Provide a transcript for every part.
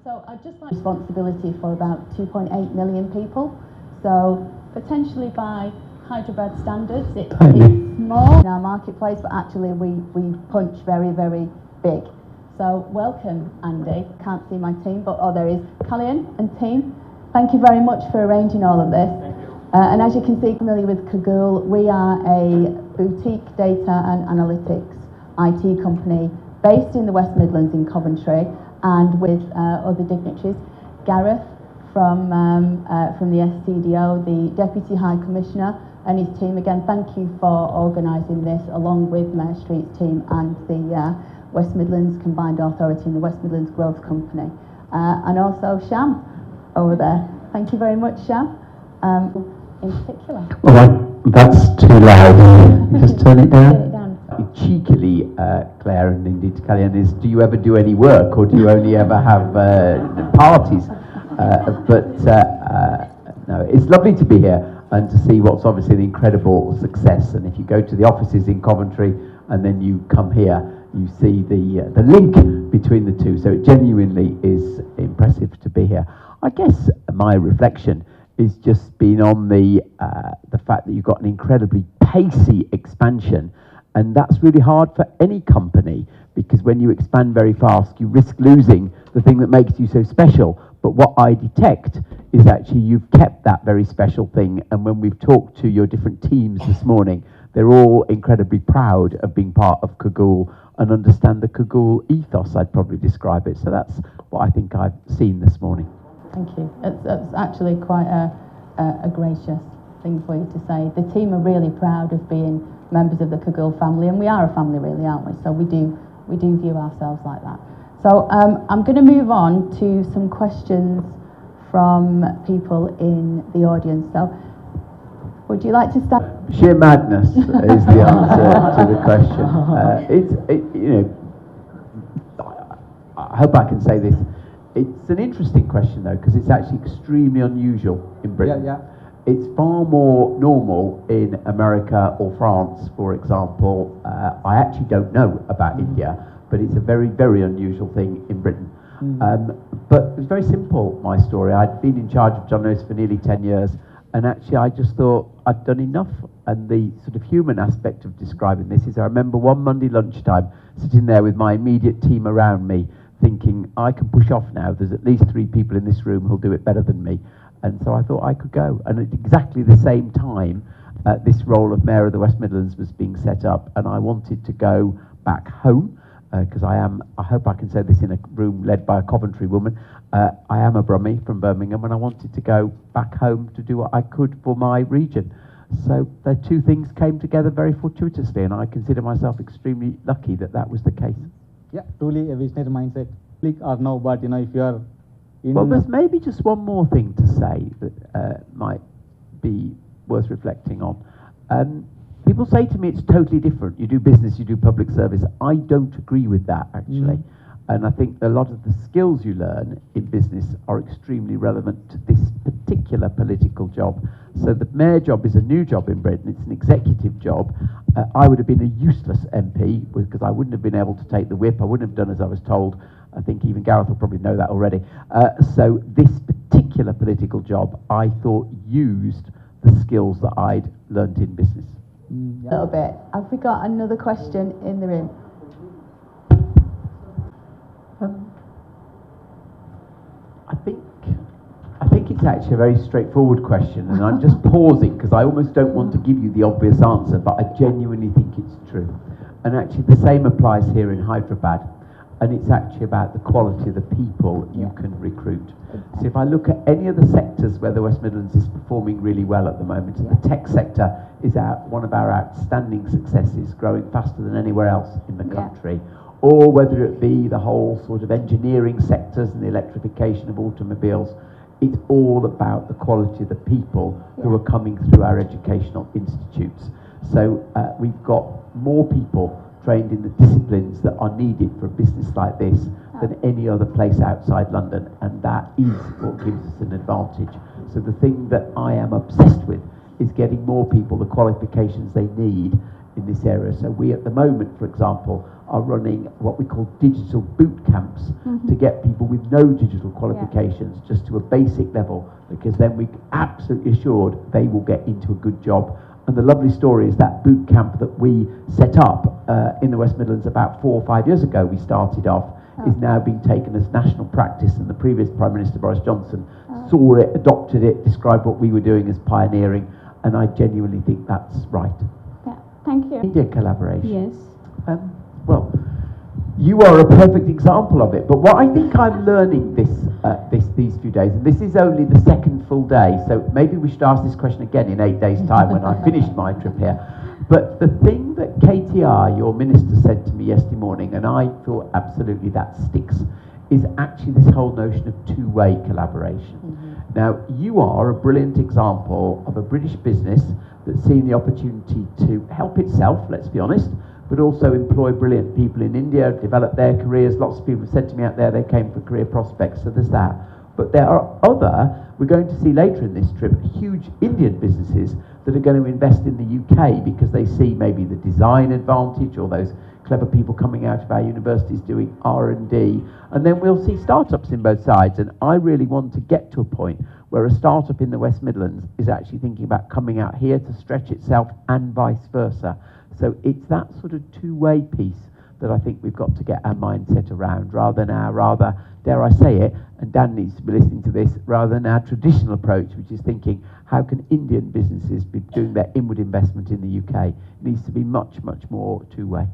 So I'd just like responsibility for about 2.8 million people. So potentially by Hyderabad standards, it's small in our marketplace, but actually we punch very, very big. So welcome, Andy. Can't see my team, but there is Callian and team. Thank you very much for arranging all of this. Thank you. And as you can see, familiar with Kagool, we are a boutique data and analytics IT company based in the West Midlands in Coventry, and with other dignitaries. Gareth from the SCDO, the Deputy High Commissioner, and his team. Again, thank you for organising this, along with Mayor Street's team and the West Midlands Combined Authority and the West Midlands Growth Company. And also Sham over there. Thank you very much, Sham, in particular. Well, that's too loud. Just turn it down. Turn it down. Cheekily, Claire, and indeed Callian, is do you ever do any work, or do you only ever have parties? No, it's lovely to be here and to see what's obviously an incredible success. And if you go to the offices in Coventry and then you come here, you see the link between the two. So it genuinely is impressive to be here. I guess my reflection is just been on the fact that you've got an incredibly pacey expansion. And that's really hard for any company, because when you expand very fast, you risk losing the thing that makes you so special. But what I detect is actually you've kept that very special thing. And when we've talked to your different teams this morning, they're all incredibly proud of being part of Kagool and understand the Kagool ethos, I'd probably describe it. So that's what I think I've seen this morning. Thank you. It's actually quite a gracious thing for you to say. The team are really proud of being members of the Kagool family, and we are a family, really, aren't we? So we do view ourselves like that. So I'm going to move on to some questions from people in the audience. So would you like to start? Sheer madness is the answer to the question. I hope I can say this. It's an interesting question, though, because it's actually extremely unusual in Britain. Yeah. It's far more normal in America or France, for example. I actually don't know about India, but it's a very, very unusual thing in Britain. But it was very simple, my story. I'd been in charge of journalists for nearly 10 years, and actually I just thought I'd done enough. And the sort of human aspect of describing this is I remember one Monday lunchtime sitting there with my immediate team around me, thinking, I can push off now. There's at least 3 people in this room who'll do it better than me. And so I thought I could go. And at exactly the same time, this role of Mayor of the West Midlands was being set up, and I wanted to go back home, because I hope I can say this in a room led by a Coventry woman, I am a Brummie from Birmingham, and I wanted to go back home to do what I could for my region. So the two things came together very fortuitously, and I consider myself extremely lucky that that was the case. Yeah, truly a visionary mindset. Click or no, but if you are well, there's maybe just one more thing to say that might be worth reflecting on. People say to me it's totally different. You do business, you do public service. I don't agree with that, actually. And I think a lot of the skills you learn in business are extremely relevant to this particular political job. So the mayor job is a new job in Britain. It's an executive job. I would have been a useless MP because I wouldn't have been able to take the whip. I wouldn't have done as I was told. I think even Gareth will probably know that already. So this particular political job, I thought, used the skills that I'd learnt in business. A little bit. Have we got another question in the room? I think it's actually a very straightforward question, and I'm just pausing because I almost don't want to give you the obvious answer, but I genuinely think it's true. And actually the same applies here in Hyderabad, and it's actually about the quality of the people you can recruit. So if I look at any of the sectors where the West Midlands is performing really well at the moment, the tech sector is one of our outstanding successes, growing faster than anywhere else in the country. Or whether it be the whole sort of engineering sectors and the electrification of automobiles, it's all about the quality of the people who are coming through our educational institutes. So we've got more people trained in the disciplines that are needed for a business like this than any other place outside London, and that is what gives us an advantage. So the thing that I am obsessed with is getting more people the qualifications they need in this area. So we at the moment, for example, are running what we call digital boot camps to get people with no digital qualifications just to a basic level, because then we're absolutely assured they will get into a good job. And the lovely story is that boot camp that we set up in the West Midlands about 4 or 5 years ago, we started off, is now being taken as national practice, and the previous Prime Minister Boris Johnson saw it, adopted it, described what we were doing as pioneering, and I genuinely think that's right. Yeah, thank you. India collaboration. Yes. Well, you are a perfect example of it, but what I think I'm learning these few days, and this is only the second full day, so maybe we should ask this question again in 8 days' time when I've finished my trip here. But the thing that KTR, your minister, said to me yesterday morning, and I thought absolutely that sticks, is actually this whole notion of two-way collaboration. Now, you are a brilliant example of a British business that's seen the opportunity to help itself, let's be honest, but also employ brilliant people in India, develop their careers. Lots of people have said to me out there they came for career prospects, so there's that. But there are other, we're going to see later in this trip, huge Indian businesses that are going to invest in the UK because they see maybe the design advantage, or those clever people coming out of our universities doing R&D. And then we'll see startups in both sides. And I really want to get to a point where a startup in the West Midlands is actually thinking about coming out here to stretch itself, and vice versa. So it's that sort of two-way piece that I think we've got to get our mindset around, rather than our, dare I say it, and Dan needs to be listening to this, rather than our traditional approach, which is thinking, how can Indian businesses be doing their inward investment in the UK? It needs to be much, much more two-way.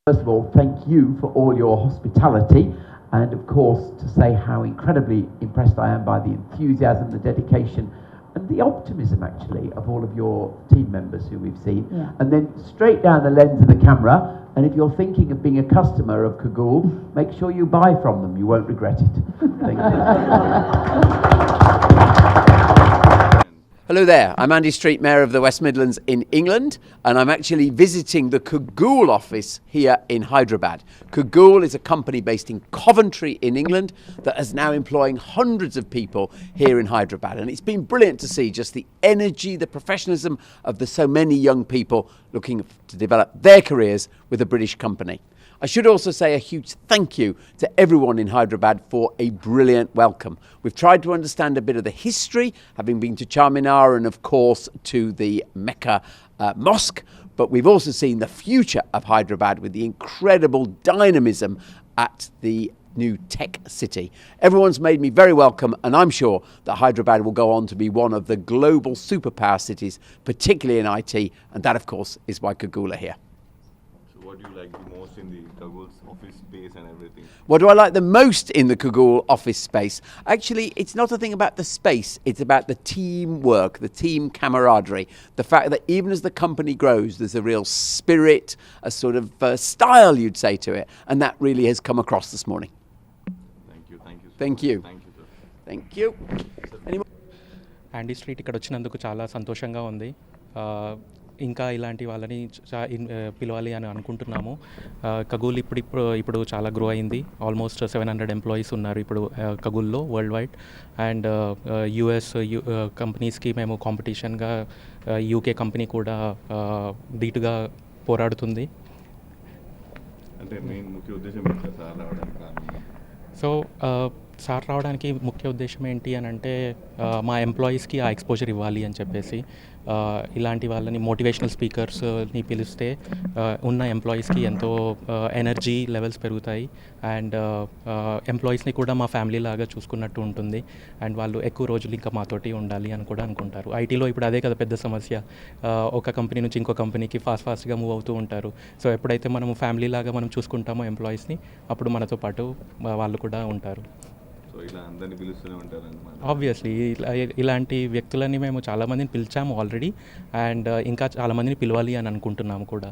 First of all, thank you for all your hospitality, and of course to say how incredibly impressed I am by the enthusiasm, the dedication, and the optimism actually of all of your team members who we've seen. And then straight down the lens of the camera, and if you're thinking of being a customer of Kagool, make sure you buy from them, you won't regret it. Thank you. Hello there, I'm Andy Street, Mayor of the West Midlands in England, and I'm actually visiting the Kagool office here in Hyderabad. Kagool is a company based in Coventry in England that is now employing hundreds of people here in Hyderabad, and it's been brilliant to see just the energy, the professionalism of the so many young people looking to develop their careers with a British company. I should also say a huge thank you to everyone in Hyderabad for a brilliant welcome. We've tried to understand a bit of the history, having been to Charminar and of course to the Mecca Mosque, but we've also seen the future of Hyderabad with the incredible dynamism at the new tech city. Everyone's made me very welcome, and I'm sure that Hyderabad will go on to be one of the global superpower cities, particularly in IT, and that of course is why Kagool are here. What do you like the most in the Kagool's office space and everything? What do I like the most in the Kagool office space? Actually, it's not a thing about the space, it's about the teamwork, the team camaraderie. The fact that even as the company grows, there's a real spirit, a sort of style, you'd say, to it. And that really has come across this morning. Thank you. Thank you. Thank you, sir. Thank you. Any more? యాండీ street ఇక్కడ వచ్చినందుకు చాలా సంతోషంగా ఉంది. ఇంకా ఇలాంటి వాళ్ళని పిలవాలి అని అనుకుంటున్నాము. కగూల్ ఇప్పుడు చాలా గ్రో అయింది. ఆల్మోస్ట్ 700 ఎంప్లాయీస్ ఉన్నారు ఇప్పుడు కగూల్లో వరల్డ్ వైడ్. అండ్ యుఎస్ కంపెనీస్కి మేము కాంపిటీషన్గా యూకే కంపెనీ కూడా ధీటుగా పోరాడుతుంది. అంటే మెయిన్ ముఖ్య ఉద్దేశం సార్ రావడానికి సో సార్ రావడానికి ముఖ్య ఉద్దేశం ఏంటి అని అంటే మా ఎంప్లాయీస్కి ఆ ఎక్స్పోజర్ ఇవ్వాలి అని చెప్పేసి ఇలాంటి వాళ్ళని మోటివేషనల్ స్పీకర్స్ని పిలిస్తే ఉన్న ఎంప్లాయీస్కి ఎంతో ఎనర్జీ లెవెల్స్ పెరుగుతాయి. అండ్ ఎంప్లాయీస్ని కూడా మా ఫ్యామిలీ లాగా చూసుకున్నట్టు ఉంటుంది. అండ్ వాళ్ళు ఎక్కువ రోజులు ఇంకా మాతోటి ఉండాలి అని కూడా అనుకుంటారు. ఐటీలో ఇప్పుడు అదే కదా పెద్ద సమస్య. ఒక కంపెనీ నుంచి ఇంకో కంపెనీకి ఫాస్ట్గా మూవ్ అవుతూ ఉంటారు. సో ఎప్పుడైతే మనము ఫ్యామిలీ లాగా మనం చూసుకుంటామో ఎంప్లాయీస్ని, అప్పుడు మనతో పాటు వాళ్ళు కూడా ఉంటారు. ఆబ్వియస్లీ ఇలాంటి వ్యక్తులని మేము చాలామందిని పిలిచాము ఆల్రెడీ, అండ్ ఇంకా చాలామందిని పిలవాలి అని అనుకుంటున్నాము కూడా.